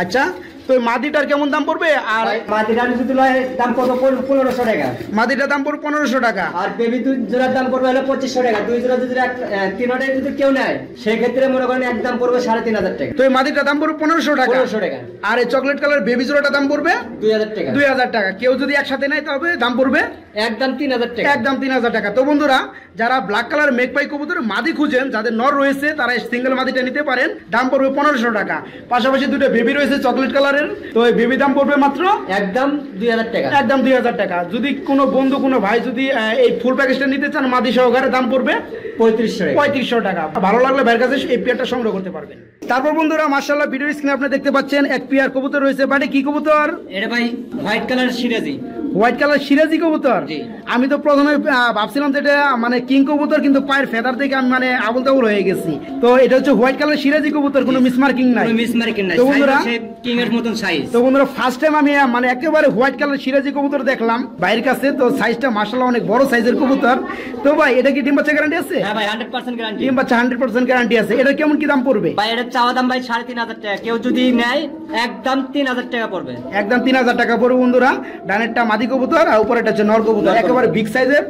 [SPEAKER 1] আচ্ছা তো মাদিটার কেমন দাম পড়বে? আর
[SPEAKER 2] মাদিটার যদি লয় দাম কত? 1500 টাকা।
[SPEAKER 1] মাদিটার দাম পড়বে 1500 টাকা।
[SPEAKER 2] আর বেবি দুই জোড়ার দাম পড়বে হলো 2500 টাকা। দুই জোড়া যদি তিনটায় যদি কেউ নেয় সেক্ষেত্রে মনে করেন একদম পড়বে 3,500 টাকা।
[SPEAKER 1] তো এই মাদিটার দাম পড়বে 1500 টাকা।
[SPEAKER 2] 1500 টাকা।
[SPEAKER 1] আর এই চকলেট কালার বেবি জোড়াটার দাম পড়বে
[SPEAKER 2] 2000 টাকা।
[SPEAKER 1] 2000 টাকা। কেউ যদি একসাথে নেয় তবে দাম পড়বে
[SPEAKER 2] একদম 3000 টাকা।
[SPEAKER 1] একদম 3000 টাকা। তো বন্ধুরা যারা ব্ল্যাক কালার মেঘপাই কবুতর মাদি খুঁজেন, যাদের নর রয়েছে তারা সিঙ্গেল মাদিটা নিতে পারেন, দাম পড়বে 1500 টাকা। পাশাপাশি দুটো বেবি রয়েছে চকলেট কালারের, তো এই বেবি দাম পড়বে মাত্র
[SPEAKER 2] একদম 2000 টাকা।
[SPEAKER 1] একদম 2000 টাকা। যদি কোনো বন্ধু কোনো ভাই যদি এই ফুল প্যাকেজটা নিতে চান মাদি সহকারে, দাম পড়বে 3500 টাকা। ভালো লাগলে ভাইয়ের কাছে এই পেয়ারটা সংগ্রহ করতে পারবেন। তারপর বন্ধুরা মাশাআল্লাহ ভিডিও স্ক্রিনে আপনি দেখতে পাচ্ছেন এক পেয়ার কবুতর রয়েছে। বাড়ি কি কবুতর?
[SPEAKER 2] এটা ভাই হোয়াইট কালার সিরাজি।
[SPEAKER 1] হোয়াইট কালার সিরাজি কবুতর। আমি তো প্রথমে ভাবছিলাম যে এটা মানে কিং কবুতর, কিন্তু পায়ের ফেদার থেকে আমি মানে আবল তাবল হয়ে গেছি। তো এটা হচ্ছে হোয়াইট কালার সিরাজি কবুতর, কোনো মিসমার্কিং নাই। তো বন্ধুরা
[SPEAKER 2] কিং এর মতন সাইজ।
[SPEAKER 1] তো বন্ধুরা ফার্স্ট টাইম আমি মানে একেবারে হোয়াইট কালার সিরাজি কবুতর দেখলাম ভাইয়ের কাছে। তো সাইজটা মাশাআল্লাহ অনেক বড় সাইজের কবুতর। তো ভাই এটা কি ডিম বাচ্চা গ্যারান্টি আছে?
[SPEAKER 2] হ্যাঁ ভাই 100% গ্যারান্টি।
[SPEAKER 1] ডিম বাচ্চা 100% গ্যারান্টি আছে। এটা কেমন কি দাম পড়বে?
[SPEAKER 2] ভাই এটা চাওয়া দাম ভাই 3500 টাকা। কেউ যদি নেয় একদম 3000 টাকা পড়বে।
[SPEAKER 1] একদম 3000 টাকা পড়বে বন্ধুরা। ডানেরটা মাদি কবুতর আর উপরেটা হচ্ছে নর কবুতর, একেবারে বিগ সাইজের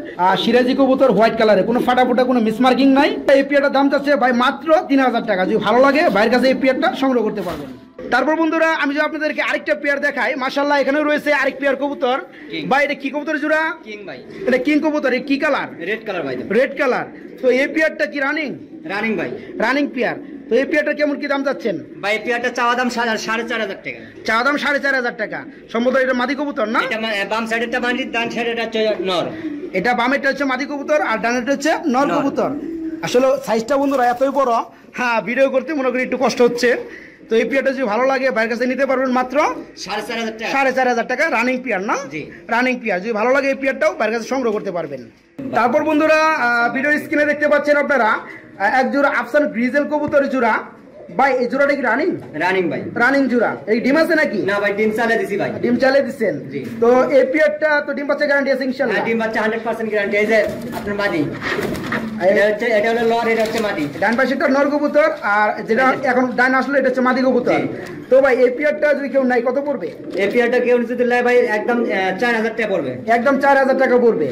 [SPEAKER 1] সিরাজি কবুতর হোয়াইট কালারে, কোনো ফাটাফুটা কোনো মিসমার্কিং নাই। এই পেয়ারটার দাম চাচ্ছে ভাই মাত্র 3000 টাকা। যদি ভালো লাগে ভাইয়ের কাছে এই পেয়ারটা সংগ্রহ করতে পারবেন। তারপর বন্ধুরা আমি যদি আপনাদেরকে আরেকটা পেয়ার দেখাই, মাশাআল্লাহ এখানে রয়েছে আরেক পেয়ার কবুতর। ভাই এটা কি কবুতর জোড়া?
[SPEAKER 2] কিং ভাই।
[SPEAKER 1] এটা কিং কবুতর। কি কালার?
[SPEAKER 2] রেড কালার ভাই।
[SPEAKER 1] Red colour. তো এই পেয়ারটা কি রানিং?
[SPEAKER 2] রানিং ভাই।
[SPEAKER 1] Running pair. তো এই পেয়ারটা কেমন কি দাম চাচ্ছেন?
[SPEAKER 2] ভাই পেয়ারটা চাওয়া দাম 4500 টাকা।
[SPEAKER 1] চাওয়া দাম 4500 টাকা। সম্ভবত এটা মাদি কবুতর না?
[SPEAKER 2] এটা বাম সাইডেরটা মাদি, ডান সাইডেরটা হচ্ছে নর।
[SPEAKER 1] এটা বামেরটা হচ্ছে মাদি কবুতর আর ডানেরটা হচ্ছে নর কবুতর। আসলে সাইজটা বন্ধুরা এতই বড়, হ্যাঁ ভিডিও করতে মনে করি একটু কষ্ট হচ্ছে। তো এই পেয়ারটা যদি ভালো লাগে ভাইয়ের কাছে নিতে পারবেন মাত্র 4500 টাকা। রানিং পেয়ার না? Running pair. যদি ভালো লাগে এই পেয়ারটাও ভাইয়ের কাছে সংগ্রহ করতে পারবেন। তারপর বন্ধুরা ভিডিও স্ক্রিনে দেখতে পাচ্ছেন আপনারা এক জোড়া আফসান গ্রিজেল কবুতরের জোড়া। ভাই এই জোড়াটা কি রানিং?
[SPEAKER 2] রানিং ভাই।
[SPEAKER 1] রানিং জোড়া। এই ডিম আছে নাকি?
[SPEAKER 2] না ভাই ডিম চালিয়ে দিছি ভাই।
[SPEAKER 1] ডিম চালিয়ে দিচ্ছেন? তো এই পেয়ারটা তো ডিম বাচ্চা গ্যারান্টি আছে ইনশাআল্লাহ?
[SPEAKER 2] ডিম বাচ্চা 100% গ্যারান্টি। এই যে আপনার মাদি, এটা হলো লর, এটা হচ্ছে মাদি।
[SPEAKER 1] ডান পাশেরটা নর কবুতর আর যেটা এখন ডান আসলে এটা হচ্ছে মাদি কবুতর। তো ভাই এই পেয়ারটা যদি কেউ নাই কত পড়বে?
[SPEAKER 2] এই পেয়ারটা কেউ যদি নেয় ভাই একদম 4000 টাকা পড়বে।
[SPEAKER 1] একদম 4000 টাকা পড়বে।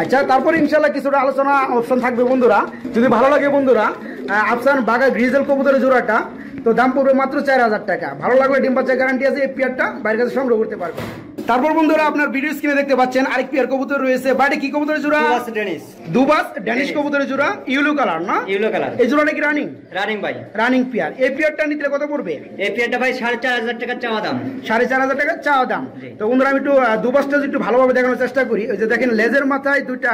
[SPEAKER 1] আচ্ছা তারপর ইনশাআল্লাহ কিছুটা আলোচনা অপশন থাকবে বন্ধুরা। যদি ভালো লাগে বন্ধুরা আফসান বাগা গ্রিজেল কবুতরের জোড়াটা, তো দাম পড়বে মাত্র 4000 টাকা। ভালো লাগলে ডিম বাচ্চা গ্যারান্টি আছে, এই পেয়ারটা বাইরের কাছে সংগ্রহ করতে পারবে। তারপর বন্ধুরা আপনার ভিডিও স্ক্রিনে দেখতে পাচ্ছেন আরেক পেয়ার কবুতর রয়েছে। বাড়ি কি কবুতরের জোড়া? দুবাস ড্যানিশ কবুতরের জোড়া, ইয়েলো কালার না?
[SPEAKER 2] Yellow colour.
[SPEAKER 1] এই জোড়াটা কি রানিং?
[SPEAKER 2] রানিং ভাই।
[SPEAKER 1] Running pair. এই পেয়ারটা নিতে কত পড়বে?
[SPEAKER 2] এই পেয়ারটা ভাই 4500 টাকা চাওয়া দাম।
[SPEAKER 1] 4500 টাকা চাওয়া দাম। তো বন্ধুরা আমি একটু দুবাসটা একটু ভালোভাবে দেখানোর চেষ্টা করি। ওই যে দেখেন লেজের মাথায় দুইটা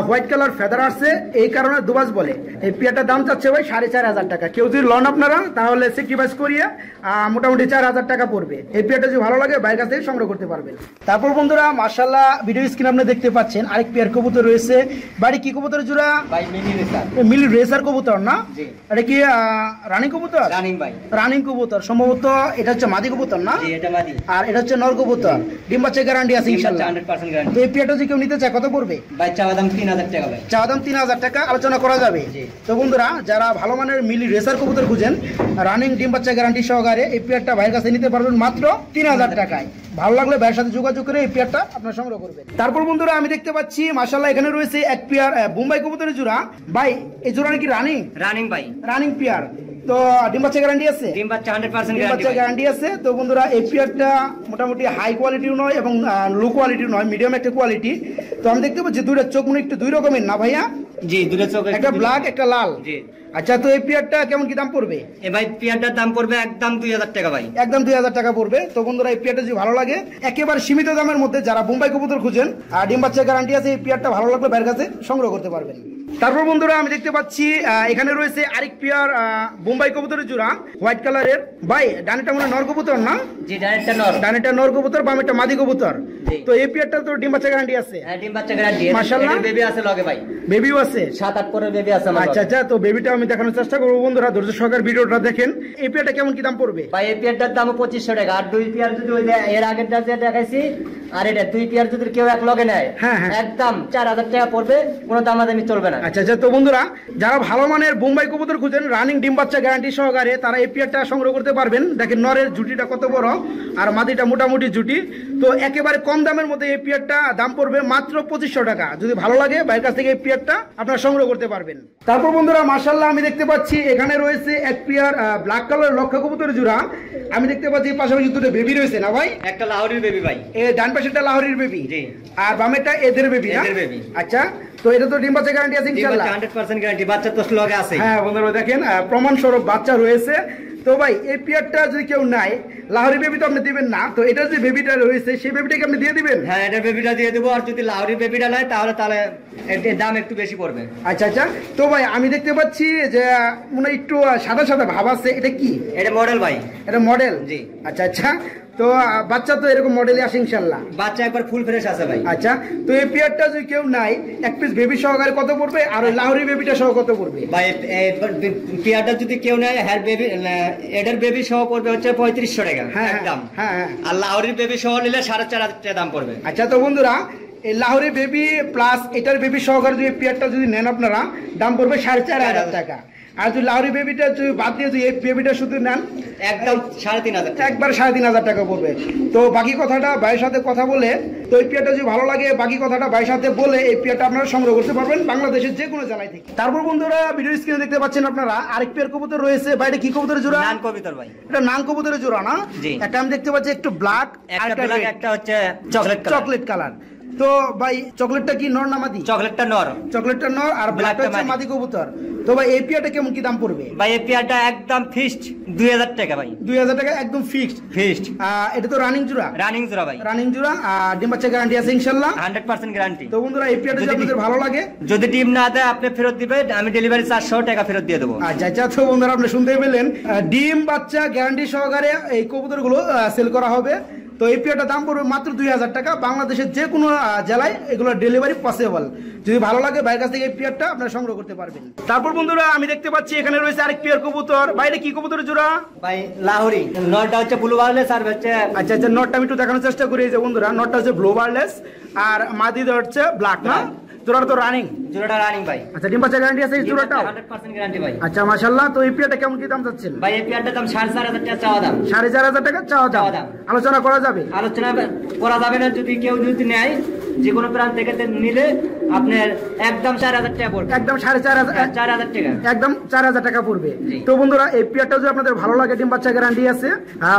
[SPEAKER 1] হোয়াইট কালার ফেদার আসছে, এই কারণে দুবাস বলে। এই পেয়ারটার দাম চাচ্ছে ভাই 4500 টাকা। কেউ যদি লন আপনারা তাহলে সেক্রিফাইস করিয়ে মোটামুটি 4000 টাকা পড়বে। এই পেয়ারটা যদি ভালো লাগে বাইরের কাছ থেকে সংগ্রহ করতে পারবেন। তারপর বন্ধুরা মাশাআল্লাহ ভিডিও স্ক্রিনে আপনি দেখতে পাচ্ছেন আরেক পেয়ার কবুতর রয়েছে। বাড়ি কি কবুতরের জোড়া?
[SPEAKER 2] ভাই মিনি রেসার।
[SPEAKER 1] মিলি রেসার কবুতর না? এটা কি রানিং কবুতর?
[SPEAKER 2] রানিং ভাই।
[SPEAKER 1] রানিং কবুতর। সম্ভবত এটা হচ্ছে মাদি কবুতর না?
[SPEAKER 2] এটা মাদি। আর
[SPEAKER 1] এটা হচ্ছে নর কবুতর। ডিম বাচ্চা গ্যারান্টি আছে ইনশাআল্লাহ?
[SPEAKER 2] 100% গ্যারান্টি।
[SPEAKER 1] তো এই পেয়ারটা যদি কেউ নিতে চায় কত পড়বে?
[SPEAKER 2] ভাই চাওয়া দাম 3000 টাকা ভাই।
[SPEAKER 1] চাওয়া দাম 3000 টাকা, আলোচনা করা যাবে। তো বন্ধুরা যারা ভালো মানের মিলি রেসার কবুতর খুঁজেন রানিং ডিম বাচ্চা গ্যারান্টি সহকারে, এই পেয়ারটা ভাইয়ের কাছে নিতে পারবেন মাত্র 3000 টাকায়। ভালো লাগলে ভাইয়ের সাথে যোগাযোগ করে এই পেয়ারটা আপনারা সংগ্রহ করবেন। তারপর বন্ধুরা আমি দেখতে পাচ্ছি মাশাআল্লাহ এখানে রয়েছে এক পেয়ার বোম্বাই কবুতরের জোড়া। ভাই এই জোড়া কি রানিং?
[SPEAKER 2] রানিং ভাই।
[SPEAKER 1] Running pair. তো ডিম বাচ্চা গ্যারান্টি আছে?
[SPEAKER 2] ডিম বাচ্চা 100%
[SPEAKER 1] ডিম বাচ্চা গ্যারান্টি আছে। তো বন্ধুরা এই পেয়ারটা মোটামুটি হাই কোয়ালিটিও নয় এবং লো কোয়ালিটিও নয়, মিডিয়াম একটা কোয়ালিটি। তো আমি দেখতে পাচ্ছি দুইটা চোখ মনে একটু দুই রকমের না ভাইয়া?
[SPEAKER 2] জি দুটো চোখ,
[SPEAKER 1] একটা ব্ল্যাক একটা লাল।
[SPEAKER 2] জি।
[SPEAKER 1] আচ্ছা তো এই পেয়ারটা কেমন কি দাম পড়বে?
[SPEAKER 2] এ ভাই পেয়ারটার দাম পড়বে একদম 2000 টাকা ভাই।
[SPEAKER 1] একদম 2000 টাকা পড়বে। তো বন্ধুরা এই পেয়ারটা যদি ভালো লাগে একেবারে সীমিত দামের মধ্যে যারা বোম্বাই কবুতর খুঁজেন আর ডিম বাচ্চা গ্যারান্টি আছে, এই পেয়ারটা ভালো লাগলে বাইরের কাছে সংগ্রহ করতে পারবেন। তারপর বন্ধুরা আমি দেখতে পাচ্ছি এখানে রয়েছে আরেক পেয়ার বোম্বাই কবুতরের জোড়া হোয়াইট কালারের। ভাই ডানেটা মনে নর কবুতর না?
[SPEAKER 2] জি ডানেরটা নর।
[SPEAKER 1] ডানেটা নর কবুতর, বামেরটা মাদি কবুতর। তো এই পেয়ারটা তো ডিম বাচ্চা গ্যারান্টি আছে?
[SPEAKER 2] হ্যাঁ ডিম বাচ্চা গ্যারান্টি।
[SPEAKER 1] মাশাআল্লাহ
[SPEAKER 2] বেবি আছে লগে ভাই।
[SPEAKER 1] বেবিও আছে?
[SPEAKER 2] 7-8 পরের বেবি আছে আমার।
[SPEAKER 1] আচ্ছা আচ্ছা তো বেবিটা আমি দেখানোর চেষ্টা করবো বন্ধুরা, ধৈর্য সহকারে ভিডিওটা দেখেন। এই পেয়ারটা কেমন কি দাম পড়বে?
[SPEAKER 2] ভাই এই পেয়ারটার দাম 2500 টাকা। আর দুই পেয়ার যদি ওই এর আগেরটা যে দেখাইছি আর এটা দুই পেয়ার যদি কেউ এক লগে নেয় একদম 4000 টাকা পড়বে, কোনো দামাদামি চলবে না।
[SPEAKER 1] আচ্ছা আচ্ছা, তো বন্ধুরা যারা ভালো মানের বোম্বাই কবুতর খুঁজেন রানিং ডিম বাচ্চা গ্যারান্টি সহকারে তারা এই পেয়ারটা সংগ্রহ করতে পারবেন। দেখেন নরের জুটিটা কত বড় আর মাদিটা মোটামুটি জুটি। তো একেবারে কম দামের মধ্যে এই পেয়ারটা দাম পড়বে মাত্র 2500 টাকা। যদি ভালো লাগে ভাইয়ের কাছ থেকে এই পেয়ারটা আপনারা সংগ্রহ করতে পারবেন। তারপর বন্ধুরা মাশাআল্লাহ আমি দেখতে পাচ্ছি এখানে রয়েছে এক পেয়ার ব্ল্যাক কালার লক্ষা কবুতরের জোড়া। আমি দেখতে পাচ্ছি পাশাপাশি দুটো বেবি রয়েছে না ভাই?
[SPEAKER 2] একটা লাহোরির বেবি ভাই।
[SPEAKER 1] এই ডান পাশেরটা লাহোরির বেবি
[SPEAKER 2] জি,
[SPEAKER 1] আর বামেরটা এদের বেবি না?
[SPEAKER 2] এদের বেবি।
[SPEAKER 1] আচ্ছা, তো এটা তো ডিম বাচ্চা গ্যারান্টি আছে ইনশাআল্লাহ?
[SPEAKER 2] 100% গ্যারান্টি, বাচ্চা তো লগে আছে।
[SPEAKER 1] হ্যাঁ বন্ধুরা দেখেন প্রমাণ স্বরূপ বাচ্চা রয়েছে। তো ভাই এই পেয়ারটা যদি কেউ নাই, লাহোরি বেবি তো আপনি দিবেন না, তো এটা যে বেবিটা রয়েছে সেই বেবিটাকে আপনি দিয়ে দিবেন?
[SPEAKER 2] হ্যাঁ, এটা বেবিটা দিয়ে দেবো। আর যদি লাহোরি বেবিটা নাই তাহলে এর দাম একটু বেশি পড়বে।
[SPEAKER 1] আচ্ছা আচ্ছা, তো ভাই আমি দেখতে পাচ্ছি যে মনে হয় একটু সাদা সাদা ভাব আছে, এটা কি?
[SPEAKER 2] এটা মডেল ভাই।
[SPEAKER 1] এটা মডেল?
[SPEAKER 2] জি।
[SPEAKER 1] আচ্ছা আচ্ছা, তো বাচ্চা তো এরকম মডেলই আসে ইনশাআল্লাহ?
[SPEAKER 2] বাচ্চা একবার ফুল ফ্রেশ আছে ভাই।
[SPEAKER 1] আচ্ছা, তো এই পেয়ারটা যদি কেউ নাই এক পিস বেবি সহকারে কত পড়বে আর ওই লাহোরি বেবিটা সহ কত পড়বে?
[SPEAKER 2] ভাই পেয়ারটা যদি কেউ নেয় হ্যার বেবি এটার বেবি সহ পড়বে হচ্ছে 3500 টাকা একদম।
[SPEAKER 1] হ্যাঁ হ্যাঁ,
[SPEAKER 2] আর লাহোরির বেবি সহ নিলে 4500 টাকা দাম পড়বে।
[SPEAKER 1] আচ্ছা, তো বন্ধুরা এই লাহোরি বেবি প্লাস এটার বেবি সহকারে যদি পেয়ারটা যদি নেন আপনারা দাম পড়বে 4500 টাকা। আর যদি লাহোরি বেবিটা যদি বাদ দিয়ে যদি এই বেবিটা শুধু নেন
[SPEAKER 2] একদম 3500,
[SPEAKER 1] একবার 3500 টাকা পড়বে। তো বাকি কথাটা ভাইয়ের সাথে কথা বলে, তো এই পেয়ারটা যদি ভালো লাগে বাকি কথাটা ভাইয়ের সাথে বলে এই পেয়ারটা আপনারা সংগ্রহ করতে পারবেন বাংলাদেশের যে কোনো জেলায় থেকে। তারপর বন্ধুরা ভিডিও স্ক্রিনে দেখতে পাচ্ছেন আপনারা আরেক পেয়ার কবুতর রয়েছে। বাইরে কি কবুতরের জোড়া?
[SPEAKER 2] নান কবিতর ভাই।
[SPEAKER 1] এটা নান কবুতরের জোড়া না? একটা আমি দেখতে পাচ্ছি একটু ব্ল্যাক,
[SPEAKER 2] একটা হচ্ছে চকলেট
[SPEAKER 1] কালার। তো ভাই চকলেটটা কি নর না মাদি?
[SPEAKER 2] চকলেটটা নর।
[SPEAKER 1] চকলেটটা নর আর ব্ল্যাকটা হচ্ছে মাদি কবুতর। তো ভাই এই পেয়ারটা কেমন কি দাম পড়বে?
[SPEAKER 2] ভাই এই পেয়ারটা একদম ফিক্সড 2000 টাকা ভাই।
[SPEAKER 1] 2000 টাকা একদম ফিক্সড। এটা তো রানিং জোড়া?
[SPEAKER 2] রানিং জোড়া ভাই।
[SPEAKER 1] রানিং জোড়া আর ডিম বাচ্চা গ্যারান্টি আছে ইনশাআল্লাহ?
[SPEAKER 2] 100% গ্যারান্টি।
[SPEAKER 1] তো বন্ধুরা এই পেয়ারটা যদি আপনাদের ভালো লাগে,
[SPEAKER 2] যদি ডিম না দেয় আপনি ফেরত দিবেন, আমি ডেলিভারি 400 টাকা ফেরত দিয়ে দেবো।
[SPEAKER 1] আচ্ছা আচ্ছা, তো বন্ধুরা আপনি শুনতে পেলেন ডিম বাচ্চা গ্যারান্টি সহকারে এই কবুতরগুলো সেল করা হবে। তো এই পেয়ারটার দাম পড়বে মাত্র 2000 টাকা। বাংলাদেশের যে কোনো জেলায় এগুলো ডেলিভারি পসিবল। যদি ভালো লাগে ভাইয়ের কাছ থেকে এই পেয়ারটা আপনারা সংগ্রহ করতে পারবেন। তারপর বন্ধুরা আমি দেখতে পাচ্ছি এখানে রয়েছে আরেক পেয়ার কবুতর। বাইরে কি কবুতরের জোড়া?
[SPEAKER 2] ভাই লাহোরি। নটটা হচ্ছে ব্লু বার্লেস আর হচ্ছে
[SPEAKER 1] আচ্ছা আচ্ছা, নটটা আমি একটু দেখানোর চেষ্টা করি যে বন্ধুরা নটটা হচ্ছে ব্লু বার্লেস আর মাদিটা হচ্ছে ব্ল্যাক না? জোড়াটা তো রানিং?
[SPEAKER 2] জোড়াটা রানিং ভাই।
[SPEAKER 1] আচ্ছা, ডিম বাচ্চা গ্যারান্টি আছে এই জোড়াটাও?
[SPEAKER 2] 100% গ্যারান্টি ভাই।
[SPEAKER 1] আচ্ছা মাশাআল্লাহ, তো এই পেয়ারটা কেমন কি দাম চাচ্ছেন?
[SPEAKER 2] ভাই এই পেয়ারটার দাম 4500 টাকা চাওয়া দাম।
[SPEAKER 1] 4500 টাকা চাওয়া দাম। আলোচনা করা যাবে?
[SPEAKER 2] আলোচনা করা যাবে না, যদি কেউ যদি নেয় যে কোনো প্রান্ত থেকে নিলে আপনার একদম 4000 টাকা পড়বে।
[SPEAKER 1] একদম 4500
[SPEAKER 2] টাকা,
[SPEAKER 1] একদম 4000 টাকা পড়বে। তো বন্ধুরা এই পেয়ারটা যদি আপনাদের ভালো লাগে ডিম বাচ্চা গ্যারান্টি আছে,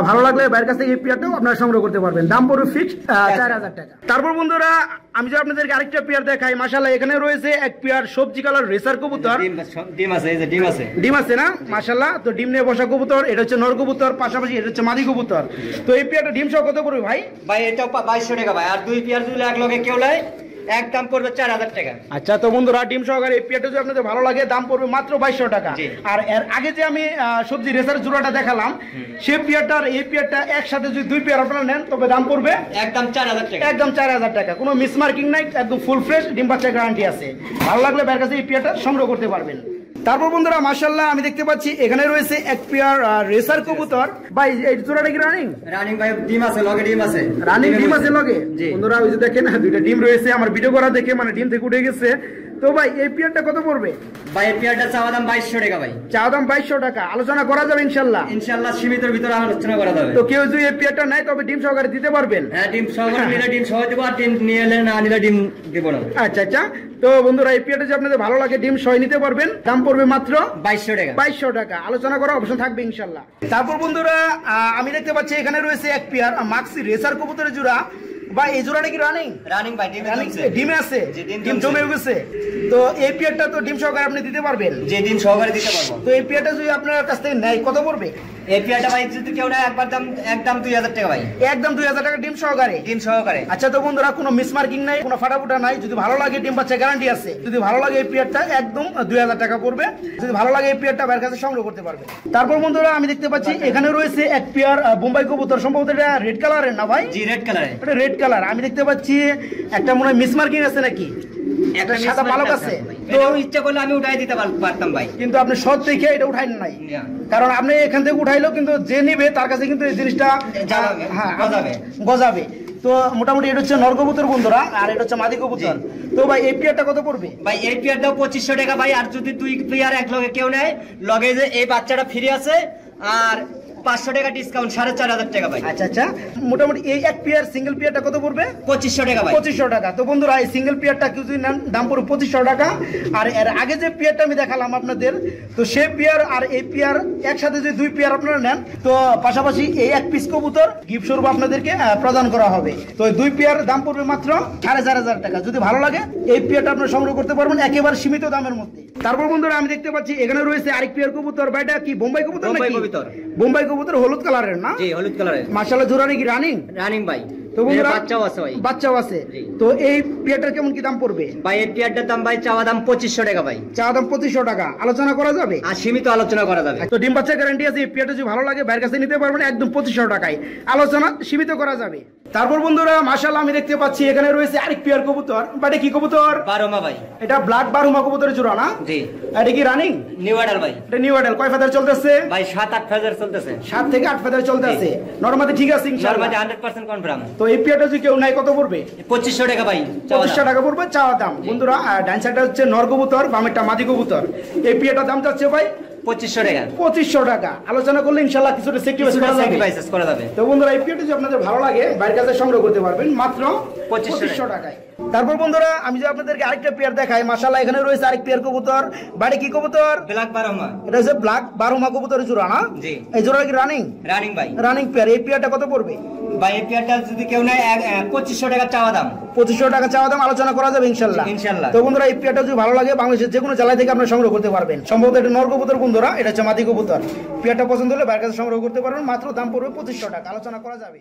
[SPEAKER 1] ভালো লাগলে বাইরের কাছ থেকে এই পেয়ারটাও আপনারা সংগ্রহ করতে পারবেন। দাম পড়বে ফিক্সড 4000 টাকা। তারপর বন্ধুরা আমি যদি আপনাদেরকে আরেকটা পেয়ার দেখাই, মাশাআল্লাহ এখানে রয়েছে এক পেয়ার সবজি কালার রেসার কবুতর।
[SPEAKER 2] ডিম আছে, এই যে ডিম আছে।
[SPEAKER 1] ডিম আছে না? মাশাআল্লাহ, তো ডিম নিয়ে বসা কবুতর। এটা হচ্ছে নর কবুতর, পাশাপাশি এটা হচ্ছে মাদি কবুতর। তো এই পেয়ারটা ডিম সহ কত পড়বে ভাই?
[SPEAKER 2] ভাই এটা 2200 টাকা ভাই। আর দুই পেয়ার যদি এক লগে কেউ নেয় একদম পড়বে 4000 টাকা।
[SPEAKER 1] আচ্ছা, তো বন্ধুরা ডিম সহকারে এই পেয়ারটা যদি আপনাদের ভালো লাগে দাম পড়বে মাত্র 2200 টাকা। আর এর আগে যে আমি সবজি রেসার জোড়াটা দেখালাম সেই পেয়ারটা আর এই পেয়ারটা একসাথে যদি দুই পেয়ার আপনারা নেন তবে দাম পড়বে
[SPEAKER 2] একদম 4000 টাকা।
[SPEAKER 1] একদম 4000 টাকা। কোনো মিসমার্কিং নাই, একদম ফুল ফ্রেশ ডিম বাচ্চা গ্যারান্টি আছে। ভালো লাগলে বাইরের কাছে এই পেয়ারটা সংগ্রহ করতে পারবেন। তারপর বন্ধুরা মাশাআল্লাহ আমি দেখতে পাচ্ছি এখানে রয়েছে এক পেয়ার রেসার কবুতর। ভাই এই জোড়াটা কি রানিং?
[SPEAKER 2] রানিং ভাই, ডিম আছে লগে, ডিম আছে।
[SPEAKER 1] রানিং ডিম আছে লগে? বন্ধুরা ওই যে দেখেন দুইটা ডিম রয়েছে, আমার ভিডিও করা দেখে মানে ডিম থেকে উঠে গেছে। তো ভাই এই পেয়ারটা কত পড়বে?
[SPEAKER 2] ভাই এই পেয়ারটা চাওয়া দাম 2200 টাকা ভাই।
[SPEAKER 1] চাওয়া দাম 2200 টাকা। আলোচনা করা যাবে ইনশাআল্লাহ?
[SPEAKER 2] ইনশাআল্লাহ সীমিতের ভিতরে আলোচনা করা যাবে।
[SPEAKER 1] তো কেউ যদি এই পেয়ারটা নেয় তবে ডিম সহকারে দিতে পারবেন?
[SPEAKER 2] হ্যাঁ, ডিম সহকারে নিলে ডিম সহ দেব, আর ডিম নিয়ে এলে না নিলে ডিম দেব না।
[SPEAKER 1] আচ্ছা আচ্ছা, তো বন্ধুরা এই পেয়ারটা যদি আপনাদের ভালো লাগে ডিম সহ নিতে পারবেন। দাম পড়বে মাত্র
[SPEAKER 2] 2200 টাকা।
[SPEAKER 1] 2200 টাকা। আলোচনা করার অপশন থাকবে ইনশাআল্লাহ। তারপর বন্ধুরা আমি দেখতে পাচ্ছি এখানে রয়েছে এক পেয়ার মাক্সি রেসার কবুতরের জোড়া। ভাই এই জোড়াটা কি রানিং?
[SPEAKER 2] রানিং ভাই,
[SPEAKER 1] ডিমে আছে? ডিম জমে গেছে। তো এই পেয়ারটা তো ডিম সহকারে আপনি দিতে পারবেন?
[SPEAKER 2] যে ডিম সহকারে দিতে পারবো।
[SPEAKER 1] তো এই পেয়ারটা যদি আপনার কাছ থেকে নেয় কত পড়বে?
[SPEAKER 2] এই পেয়ারটা ভাই যদি কেউ নেয় একবার দাম একদম 2000 টাকা ভাই।
[SPEAKER 1] একদম 2000 টাকা ডিম সহকারে?
[SPEAKER 2] ডিম সহকারে।
[SPEAKER 1] আচ্ছা, তো বন্ধুরা কোনো মিসমার্কিং নাই, কোনো ফাটাফুটা নাই। যদি ভালো লাগে ডিম বাচ্চা গ্যারান্টি আছে। যদি ভালো লাগে এই পেয়ারটা একদম 2000 টাকা পড়বে। যদি ভালো লাগে এই পেয়ারটা বাইরের কাছে সংগ্রহ করতে পারবে। তারপর বন্ধুরা আমি দেখতে পাচ্ছি এখানে রয়েছে এক পেয়ার বোম্বাই কবুতর। সম্ভবত এটা রেড কালারের না ভাই?
[SPEAKER 2] জি, রেড কালারের।
[SPEAKER 1] এটা রেড কালার। আমি দেখতে পাচ্ছি একটা মনে হয় মিসমার্কিং আছে নাকি? একটা সাদা পালক আছে।
[SPEAKER 2] তো ইচ্ছা করলে আমি উঠাই দিতে পারতাম ভাই,
[SPEAKER 1] কিন্তু আপনি সব দেখে এটা উঠাই নাই। কারণ আপনি এখান থেকে উঠাইলেও কিন্তু যে নিবে তার কাছে কিন্তু এই জিনিসটা গজাবে। তো মোটামুটি এটা হচ্ছে নর কবুতর বন্ধুরা, আর এটা হচ্ছে মাদি কবুতর। তো ভাই এই পেয়ারটা কত পড়বে?
[SPEAKER 2] ভাই এই পেয়ারটাও 2500 টাকা ভাই। আর যদি 2 পেয়ার এক লগে কেউ নেয়, লগে যে এই বাচ্চাটা ফ্রি আছে, আর 500 টাকা ডিসকাউন্ট, 4500 টাকা ভাই।
[SPEAKER 1] আচ্ছা আচ্ছা, মোটামুটি এই এক পেয়ার সিঙ্গেল পেয়ারটা কত পড়বে?
[SPEAKER 2] 2500 টাকা ভাই।
[SPEAKER 1] 2500 টাকা। তো বন্ধুরা এই সিঙ্গেল পেয়ারটা কিছু নেন দাম পড়বে 2500 টাকা। আর এর আগে যে পেয়ারটা আমি দেখালাম আপনাদের, তো সেই পেয়ার আর এই পেয়ার একসাথে যদি 2 পেয়ার আপনারা নেন, তো পাশাপাশি এই এক পিস কবুতর গিফট স্বরূপ আপনাদেরকে প্রদান করা হবে। তো এই 2 পেয়ার দাম পড়বে মাত্র 4500 টাকা। যদি ভালো লাগে এই পেয়ারটা আপনারা সংগ্রহ করতে পারবেন একেবারে সীমিত দামের মধ্যে। তারপর বন্ধুরা আমি দেখতে পাচ্ছি এখানে রয়েছে আরেক পেয়ার কবুতর। ভাইটা কি বোম্বাই কবুতর নাকি?
[SPEAKER 2] বোম্বাই কবুতর।
[SPEAKER 1] বোম্বাই কবুতর হলুদ কালারের না?
[SPEAKER 2] জি হলুদ কালারের।
[SPEAKER 1] মাশাআল্লাহ, জোড়ানি কি রানিং?
[SPEAKER 2] রানিং ভাই।
[SPEAKER 1] তো বন্ধুরা
[SPEAKER 2] বাচ্চাও আছে ভাই।
[SPEAKER 1] বাচ্চাও আছে। তো এই পেয়ারটার কেমন কি দাম পড়বে?
[SPEAKER 2] ভাই এই পেয়ারটার দাম ভাই চাওয়া দাম 2500 টাকা ভাই।
[SPEAKER 1] চা দাম 2500 টাকা। আলোচনা করা যাবে?
[SPEAKER 2] আর সীমিত আলোচনা করা যাবে।
[SPEAKER 1] তো ডিম বাচ্চা গ্যারান্টি আছে। এই পেয়ারটা যদি ভালো লাগে বাইরের কাছে নিতে পারবেন একদম 2500 টাকায়। আলোচনা সীমিত করা যাবে। তারপর বন্ধুরা মাশাআল্লাহ আমি দেখতে পাচ্ছি এখানে রয়েছে আরেক পেয়ার কবুতর। বাটে কি কবুতর?
[SPEAKER 2] বারোমা ভাই।
[SPEAKER 1] এটা ব্ল্যাক বারুমা কবুতরের জোড়া না?
[SPEAKER 2] জি।
[SPEAKER 1] এটা কি রানিং?
[SPEAKER 2] নিউ অ্যাডাল ভাই।
[SPEAKER 1] এটা নিউ অ্যাডাল। কয় ফেদার চলতেছে?
[SPEAKER 2] ভাই 7-8 ফেজার চলতেছে।
[SPEAKER 1] 7 থেকে 8 ফেদার চলতেছে। নরমালি ঠিক আছে ইনশাআল্লাহ।
[SPEAKER 2] Normally 100% confirm.
[SPEAKER 1] তো এই পেয়ারটা যদি কেউ নেয় কত পড়বে?
[SPEAKER 2] 2500 টাকা ভাই।
[SPEAKER 1] 2500 টাকা পড়বে চাওয়া দাম। বন্ধুরা ডান সাইডটা হচ্ছে নর কবুতর, বামেরটা মাদি কবুতর। এই পেয়ারটার দাম যাচ্ছে ভাই
[SPEAKER 2] 2500 টাকা।
[SPEAKER 1] 2500 টাকা। আলোচনা করলে ইনশাআল্লাহ কিছুটা
[SPEAKER 2] স্যাক্রিফাইস করা যাবে।
[SPEAKER 1] তো বন্ধুরা এই পেয়ারটা যদি আপনাদের ভালো লাগে বাইরের কাছে সংগ্রহ করতে পারবেন মাত্র 2500 টাকায়। তারপর বন্ধুরা আমি যে আপনাদেরকে আরেকটা পেয়ার দেখাই, মাশাআল্লাহ এখানে রয়েছে আরেক পেয়ার কবুতর। বাড়ি কি কবুতর?
[SPEAKER 2] ব্ল্যাক বারোমা।
[SPEAKER 1] এটা হচ্ছে ব্ল্যাক বারোমা কবুতরের জোড়া না?
[SPEAKER 2] জি।
[SPEAKER 1] এই জোড়া কি রানিং?
[SPEAKER 2] রানিং ভাই।
[SPEAKER 1] Running pair. এই পেয়ারটা কত পড়বে?
[SPEAKER 2] ভাই এই পেয়ারটা যদি কেউ নেয় 2500 টাকা চাওয়া দাম।
[SPEAKER 1] 2500 টাকা চাওয়া দাম। আলোচনা করা যাবে ইনশাআল্লাহ।
[SPEAKER 2] ইনশাআল্লাহ।
[SPEAKER 1] তো বন্ধুরা এই পেয়ারটা যদি ভালো লাগে বাংলাদেশের যে কোনো জেলা থেকে আপনারা সংগ্রহ করতে পারবেন। সম্ভবত এটা নর কবুতর বন্ধুরা, এটা হচ্ছে মাদি কবুতর। পেয়ারটা পছন্দ হলে বাইরের কাছে সংগ্রহ করতে পারবেন। মাত্র দাম পড়বে 2500 টাকা। আলোচনা করা যাবে।